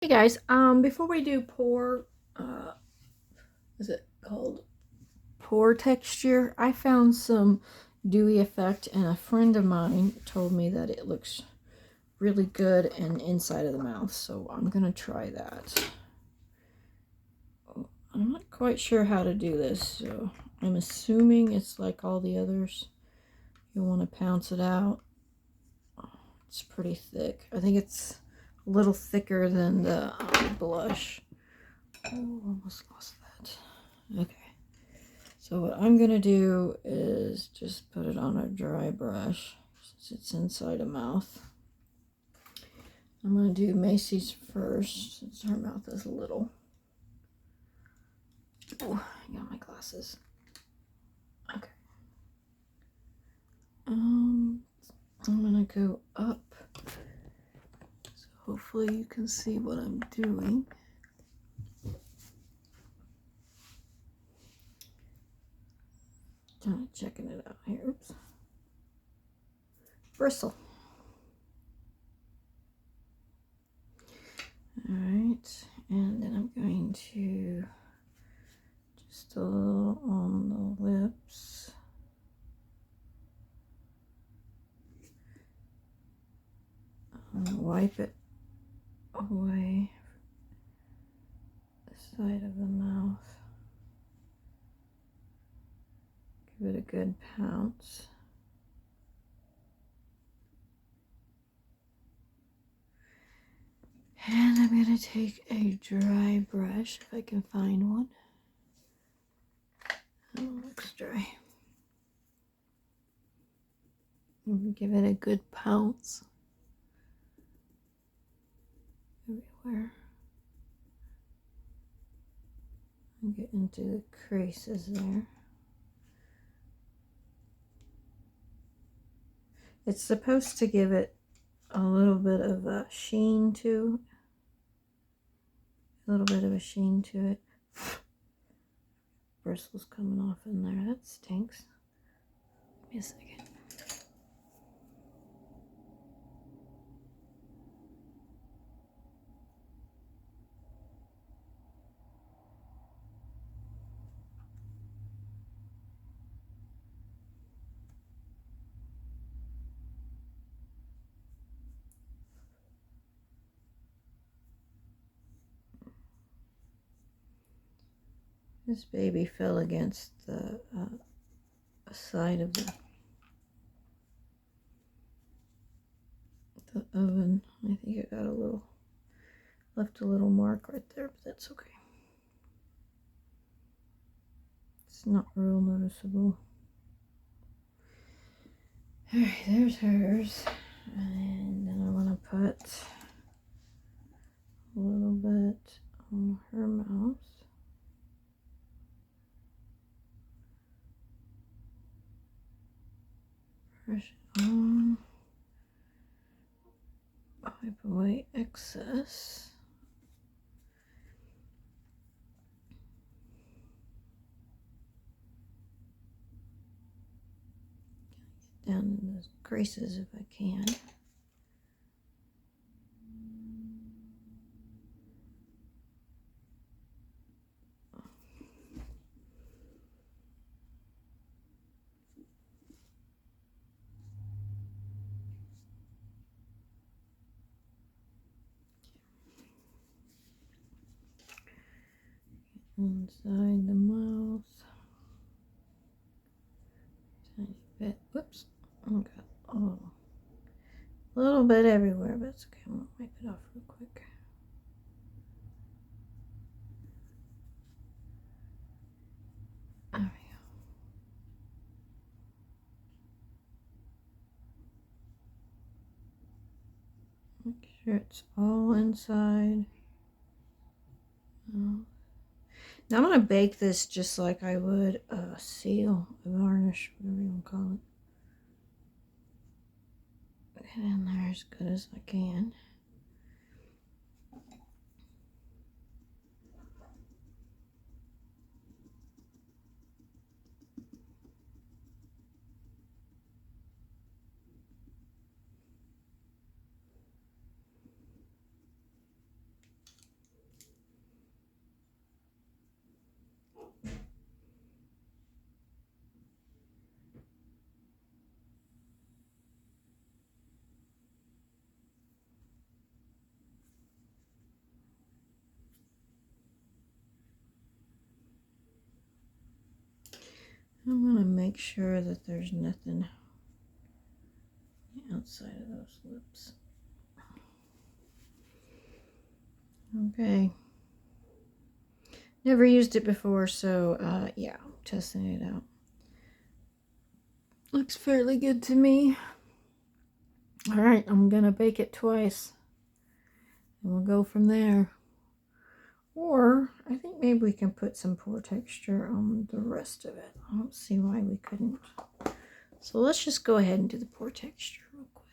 Hey guys, before we do Pore, is it called Pore texture? I found some Dewy effect, and a friend of mine told me that it looks really good and inside of the mouth, so I'm gonna try that. I'm not quite sure how to do this, so I'm assuming it's like all the others. You want to pounce it out. It's pretty thick. I think it's a little thicker than the blush. Oh, almost lost that. Okay. So what I'm going to do is just put it on a dry brush since it's inside a mouth. I'm going to do Macy's first since her mouth is little. Oh, I got my glasses. Okay. I'm going to go up. So hopefully you can see what I'm doing. Kind of checking it out here. Oops. Bristle. Alright, and then I'm going to just a little on the lips. Wipe it away the side of the mouth. Give it a good pounce. And I'm going to take a dry brush, if I can find one. That one looks dry. And give it a good pounce everywhere. And get into the creases there. It's supposed to give it a little bit of a sheen to it. A little bit of a sheen to it. Bristles coming off in there. That stinks. Give me a second. This baby fell against the side of the oven. I think it got left a little mark right there, but that's okay. It's not real noticeable. Alright, there's hers. And then I want to put a little bit on her mouth. Brush it on. Wipe away excess. Get down in those creases if I can. Inside the mouth. Tiny bit. Whoops. Oh, a little bit everywhere, but it's okay. I'm gonna wipe it off real quick. There we go. Make sure it's all inside. Now I'm going to bake this just like I would a seal, a varnish, whatever you want to call it. Get in there as good as I can. I'm going to make sure that there's nothing outside of those lips. Okay. Never used it before, so yeah, I'm testing it out. Looks fairly good to me. Alright, I'm going to bake it twice. And we'll go from there. Or, I think maybe we can put some pore texture on the rest of it. I don't see why we couldn't. So let's just go ahead and do the pore texture real quick.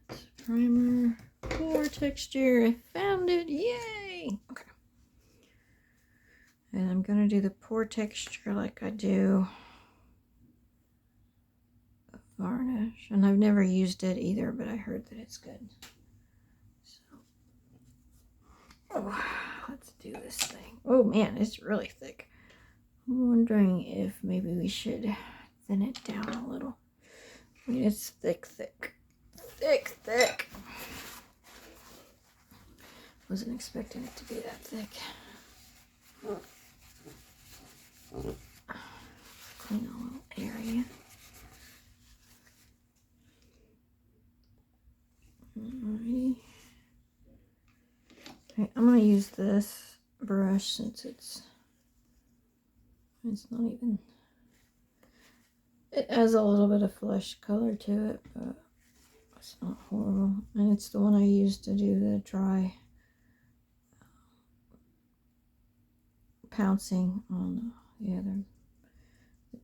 That's primer, pore texture. I found it. Yay! Okay. And I'm going to do the pore texture like I do a varnish. And I've never used it either, but I heard that it's good. So, oh, let's do this thing. Oh man, it's really thick. I'm wondering if maybe we should thin it down a little. I mean, it's thick, thick. Thick, thick. Wasn't expecting it to be that thick. Clean a little area. Alrighty. Okay, I'm going to use this brush since it's not even... It has a little bit of flesh color to it, but it's not horrible. And it's the one I used to do the dry pouncing on the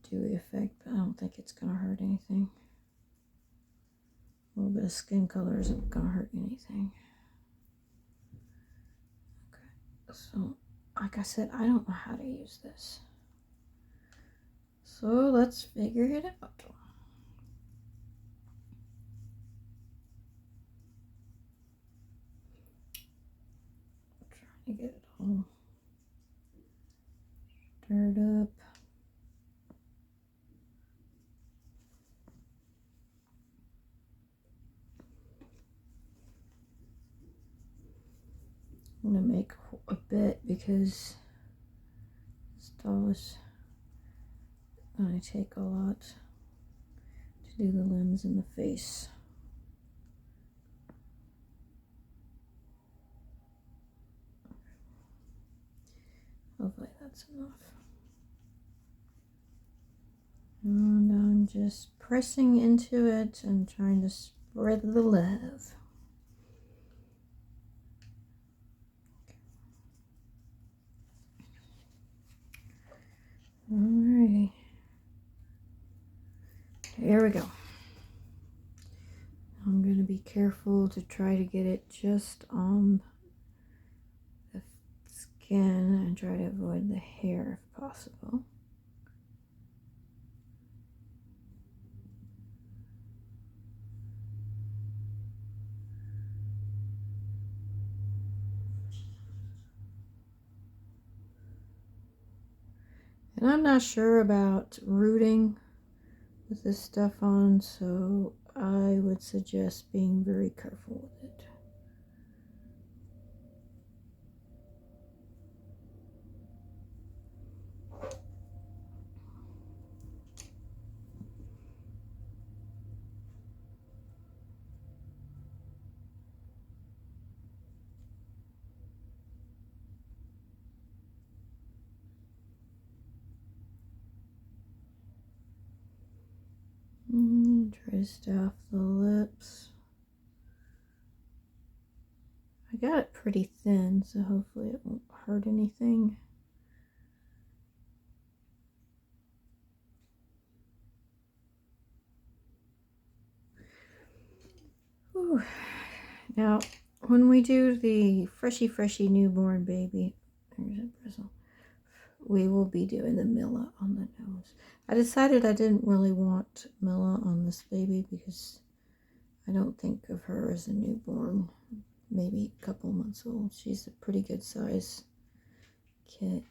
Dewy effect, but I don't think it's going to hurt anything. A little bit of skin color isn't going to hurt anything. Okay, so like I said, I don't know how to use this. So let's figure it out. Trying to get it all stirred up. I'm going to make a bit because this doll is going to take a lot to do the limbs and the face. Hopefully that's enough. And I'm just pressing into it and trying to spread the love. Alrighty. Here we go. I'm going to be careful to try to get it just on the skin and try to avoid the hair if possible. And I'm not sure about rooting with this stuff on, so I would suggest being very careful with it. Try to staff the lips. I got it pretty thin, so hopefully it won't hurt anything. Whew. Now, when we do the freshy newborn baby, there's a bristle, we will be doing the Milla on the nose. I decided I didn't really want Milla on this baby because I don't think of her as a newborn, maybe a couple months old. She's a pretty good size kit.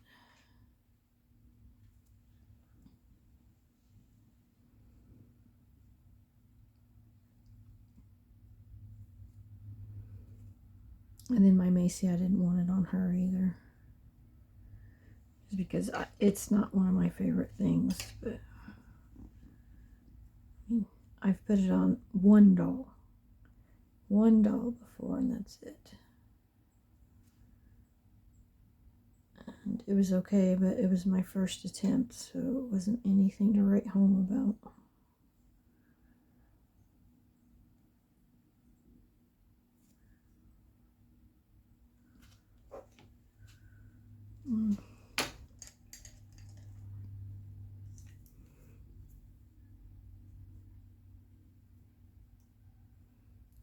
And then my Macy, I didn't want it on her either. just because it's not one of my favorite things, but I mean, I've put it on one doll before, and that's it. And it was okay, but it was my first attempt, so it wasn't anything to write home about.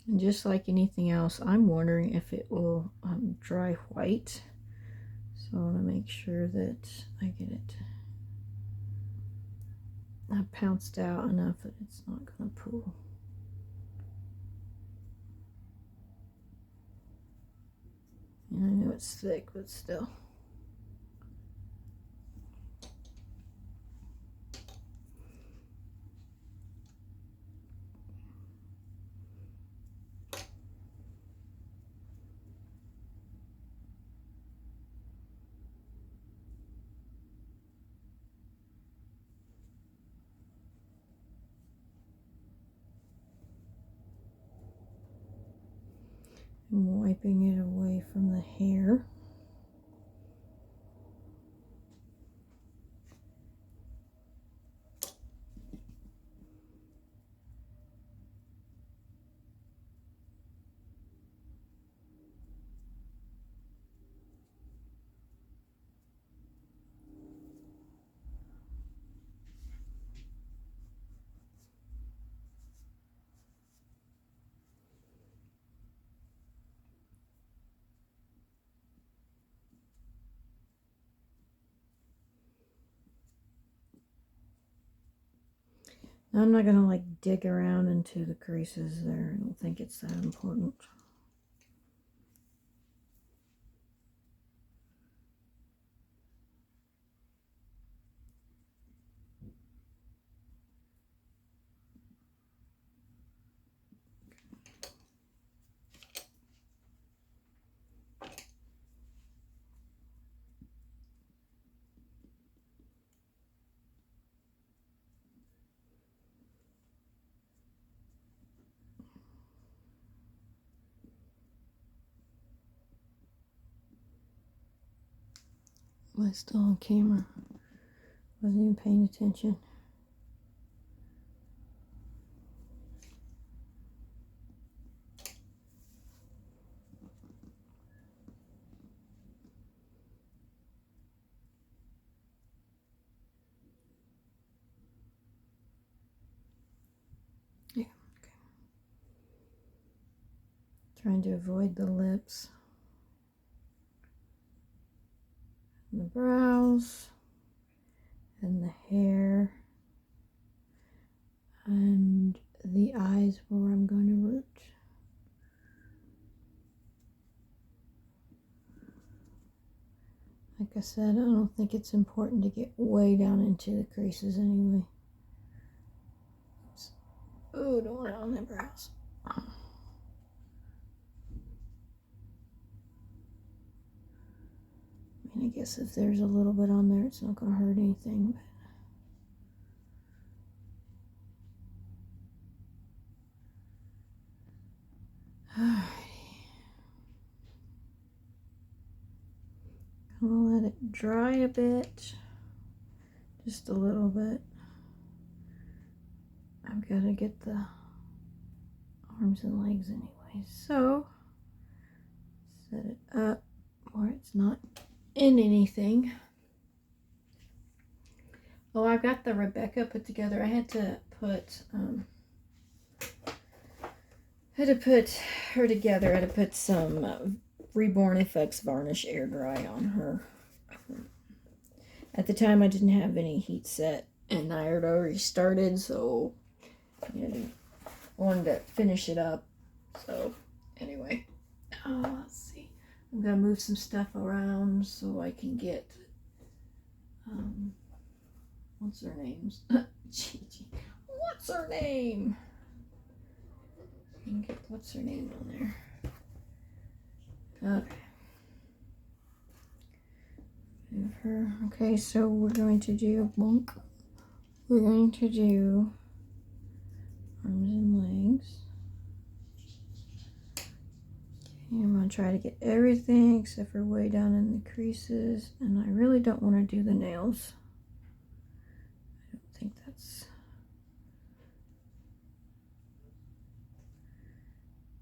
And just like anything else, I'm wondering if it will dry white. So I want to make sure that I get it pounced out enough that it's not going to pool. And I know it's thick, but still. I'm wiping it away from the hair. Now, I'm not going to like dig around into the creases there. I don't think it's that important. Am I still on camera? Wasn't even paying attention. Yeah, okay. Trying to avoid the lips. And the brows. And the hair. And the eyes where I'm going to root. Like I said, I don't think it's important to get way down into the creases anyway. Oops. Oh, don't want it on the brows. I mean, I guess if there's a little bit on there, it's not going to hurt anything. But... Alrighty. I'm going to let it dry a bit. Just a little bit. I've got to get the arms and legs anyway. So, set it up where it's not in anything. Oh, I've got the Rebecca put together. I had to put her together. I had to put some Reborn FX varnish air dry on her. At the time, I didn't have any heat set, and I had already started, so I wanted to finish it up. So anyway, let's see. I'm gonna move some stuff around so I can get what's her name? Gigi. What's her name? I can get what's her name on there. Okay. Move whatever. Okay, so we're going to do bonk. We're going to do arms and legs. Okay, I'm going to try to get everything except for way down in the creases. And I really don't want to do the nails. I don't think that's...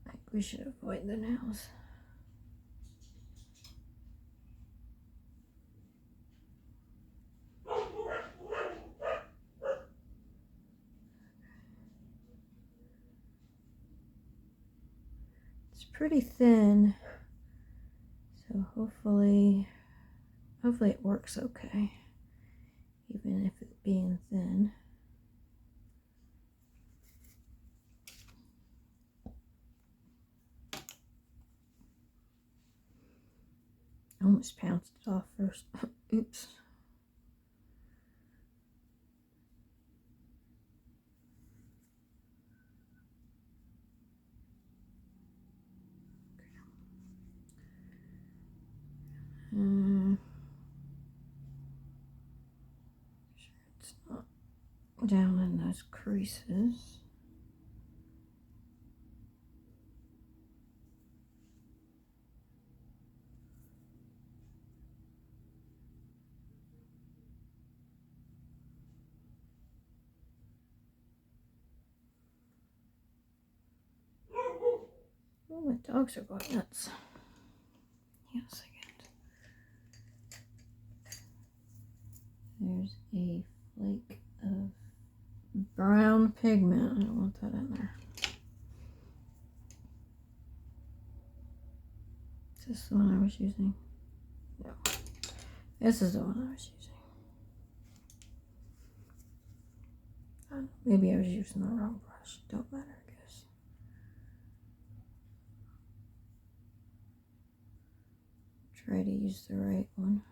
I think we should avoid the nails. It's pretty thin, so hopefully it works okay, even if it being thin. I almost pounced it off first. Oops. Sure it's not down in those creases. Oh, my dogs are going nuts. Hang on a second. There's a flake of brown pigment. I don't want that in there. Is this the one I was using? No. This is the one I was using. Maybe I was using the wrong brush. Don't matter, I guess. Try to use the right one.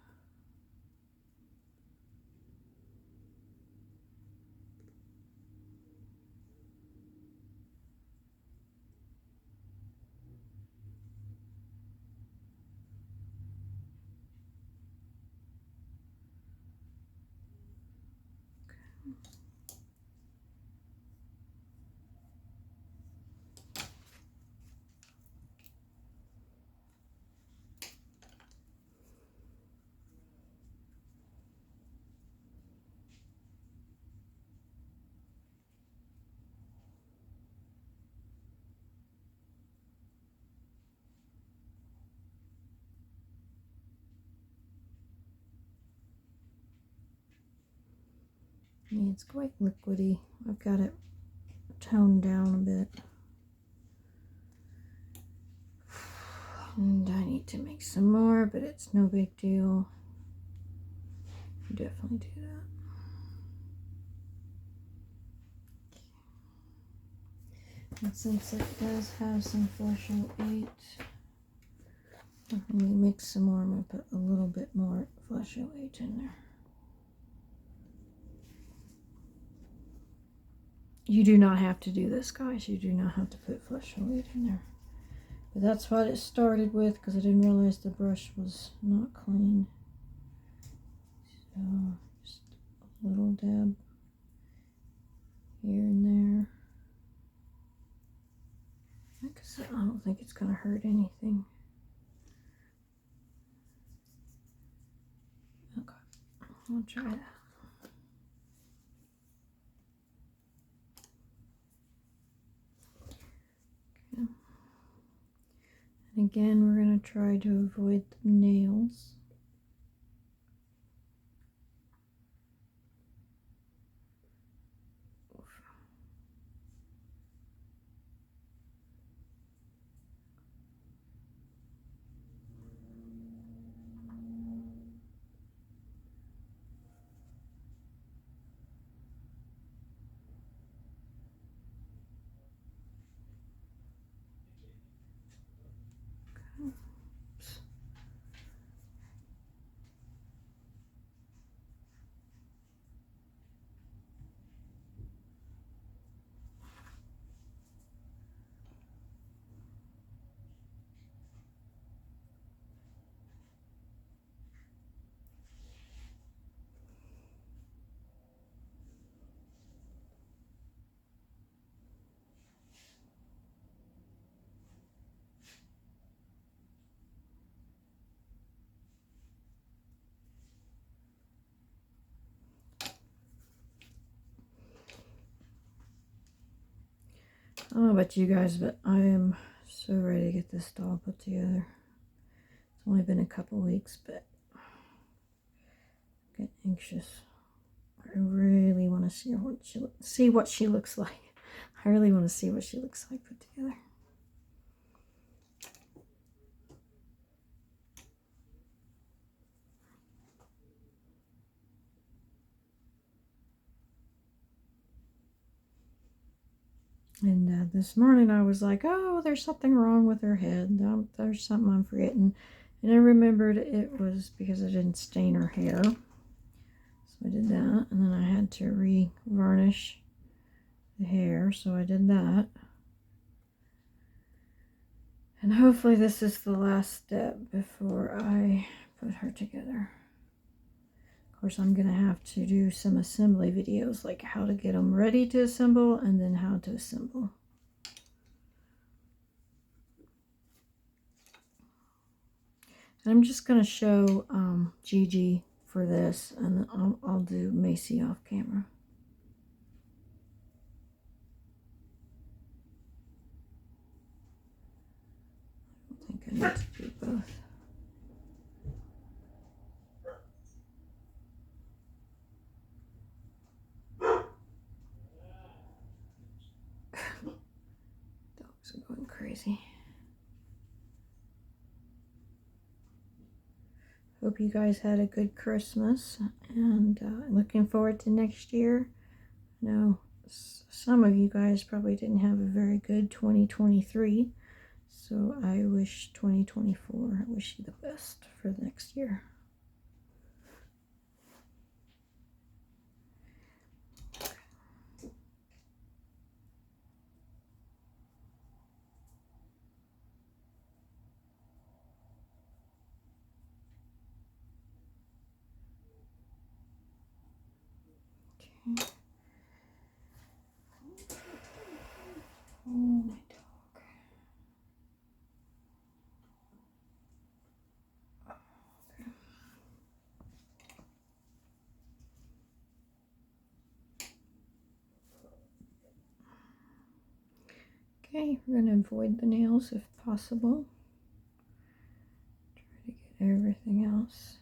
Yeah, it's quite liquidy. I've got it toned down a bit. And I need to make some more, but it's no big deal. Definitely do that. And since it does have some flush and weight, when we mix some more, I'm going to put a little bit more flush and weight in there. You do not have to do this, guys. You do not have to put flush and weight in there. But that's what it started with, because I didn't realize the brush was not clean. So just a little dab here and there. Because I don't think it's going to hurt anything. Okay, I'll try that. Okay. And again, we're going to try to avoid the nails. I don't know about you guys, but I am so ready to get this doll put together. It's only been a couple weeks, but I'm getting anxious. I really want to see what she looks like. I really want to see what she looks like put together. And this morning I was like, oh, there's something wrong with her head. There's something I'm forgetting. And I remembered it was because I didn't stain her hair. So I did that. And then I had to re-varnish the hair. So I did that. And hopefully this is the last step before I put her together. Of course, I'm going to have to do some assembly videos, like how to get them ready to assemble and then how to assemble. And I'm just going to show Gigi for this, and then I'll do Macy off camera. I think I need to do both. Dogs are going crazy. Hope you guys had a good Christmas, and looking forward to next year. I know some of you guys probably didn't have a very good 2023, so I wish 2024, I wish you the best for the next year. Okay. Oh, my dog. Okay, we're going to avoid the nails if possible. Try to get everything else.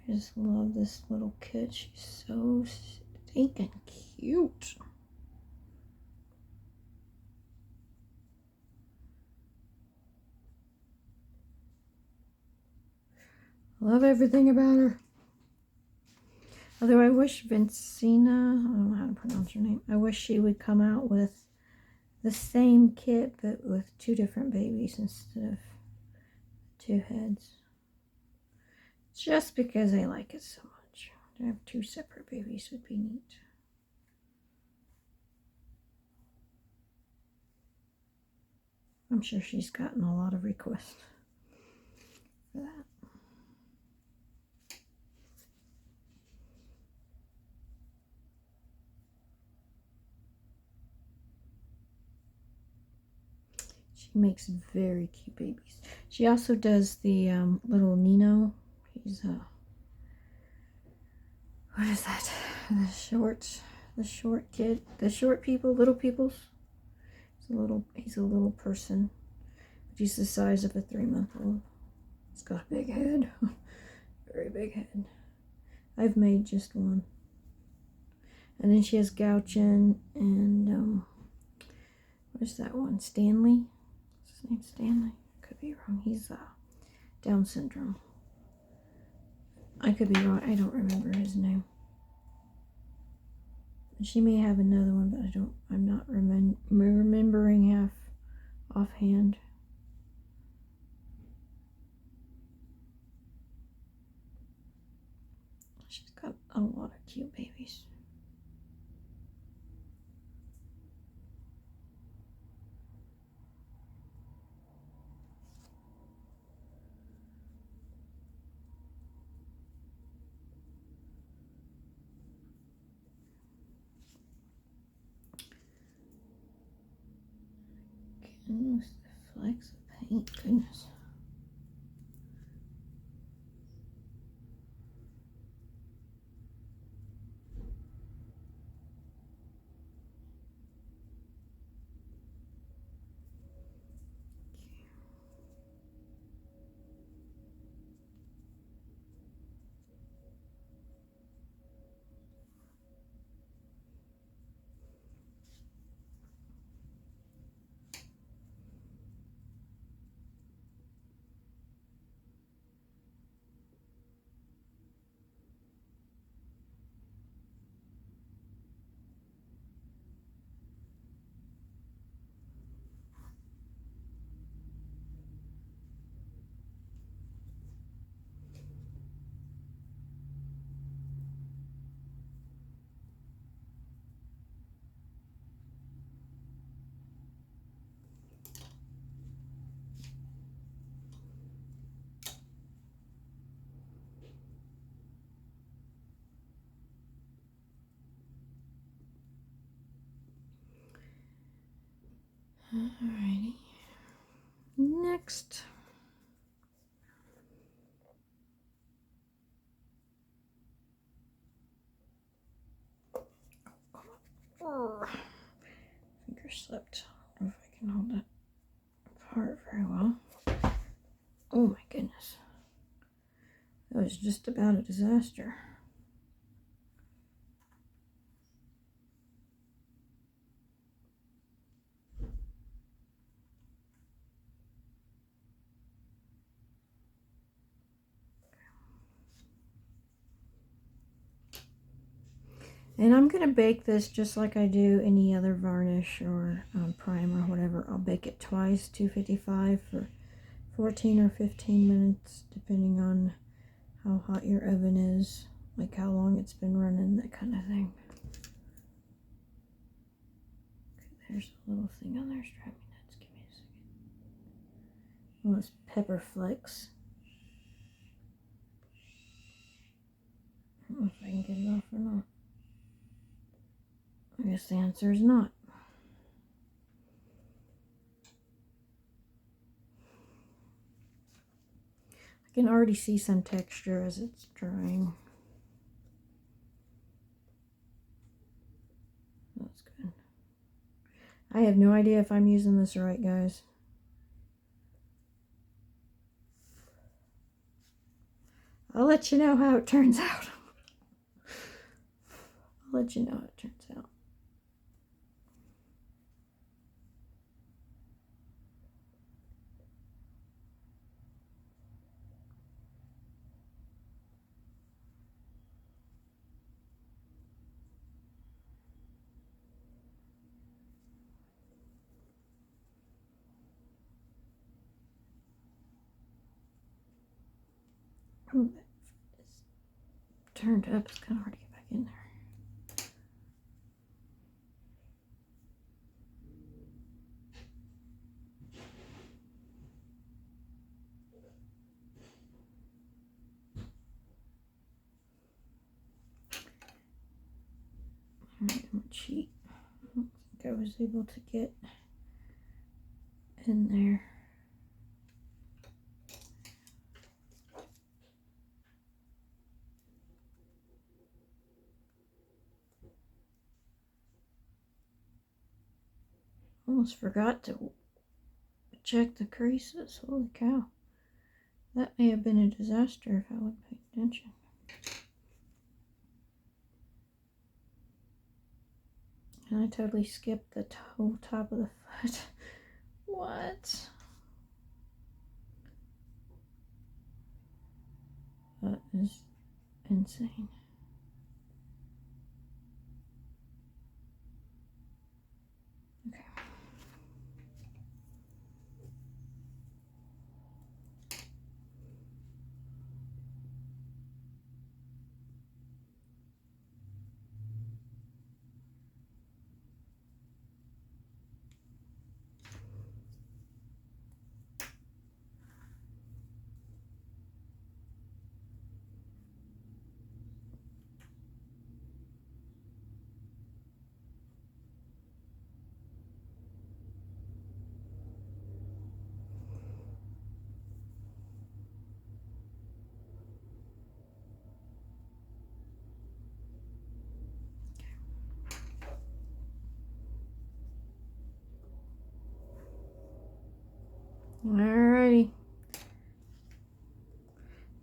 I just love this little kid. She's so stinking cute. I love everything about her. Although I wish Vincina, I don't know how to pronounce her name, I wish she would come out with the same kit but with two different babies instead of two heads. Just because I like it so much. To have two separate babies would be neat. I'm sure she's gotten a lot of requests for that. She makes very cute babies. She also does the little Nino. He's what is that? The short kid, the short people, little peoples. He's a little person. He's the size of a 3-month-old. He's got a big head, very big head. I've made just one. And then she has Gouchin and what is that one? Stanley. What's his name? Stanley. Could be wrong. He's Down syndrome. I could be wrong. I don't remember his name. She may have another one, but I'm not remembering half offhand. She's got a lot of cute babies. Goodness, the flecks of paint. Goodness. Alrighty. Next. Finger slipped. I don't know if I can hold that apart very well. Oh my goodness. That was just about a disaster. And I'm going to bake this just like I do any other varnish or primer or whatever. I'll bake it twice, 255 for 14 or 15 minutes, depending on how hot your oven is, like how long it's been running, that kind of thing. Okay, there's a little thing on there. It's driving me nuts. Give me a second. Well, it's pepper flakes. I don't know if I can get it off or not. I guess the answer is not. I can already see some texture as it's drying. That's good. I have no idea if I'm using this right, guys. I'll let you know how it turns out. I'll let you know how it turns out. Oh, it's turned up. It's kind of hard to get back in there. Alright, I'm gonna cheat. I don't think I was able to get in there. Almost forgot to check the creases. Holy cow. That may have been a disaster if I would pay attention. And I totally skipped the whole top of the foot. What? That is insane. Okay. Alrighty.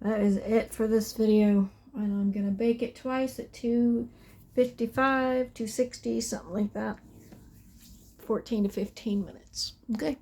That is it for this video. And I'm going to bake it twice at 255, 260, something like that. 14 to 15 minutes. Okay.